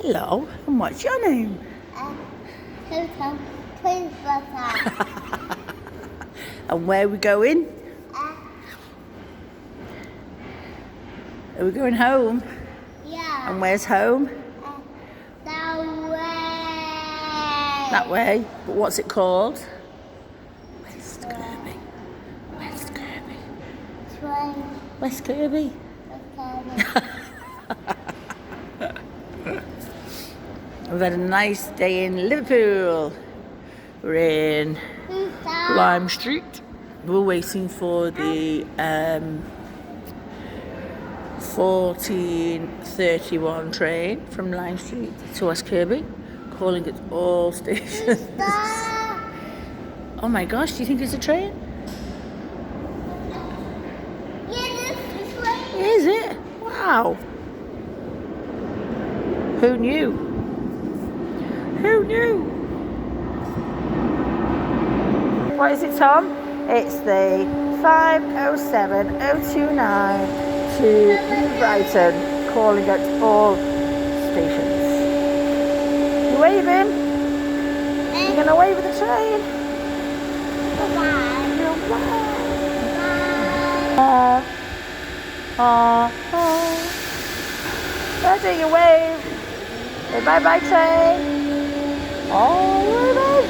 Hello, and what's your name? Total Twins Brother. And where are we going? Are we going home? Yeah. And where's home? That way. That way. But what's it called? West Kirby. West Kirby. Twins. West Kirby. We've had a nice day in Liverpool. We're in Lime Street. We're waiting for the 14:31 train from Lime Street to West Kirby, calling it all stations. Oh my gosh, do you think it's a train? Yeah, this is a train. Is it? Wow. Who knew? Who knew? What is it, Tom? It's the 507029 to New Brighton, calling at all stations. You waving? You're going to wave at the train? Ready, you wave. Say bye-bye, train. Oh,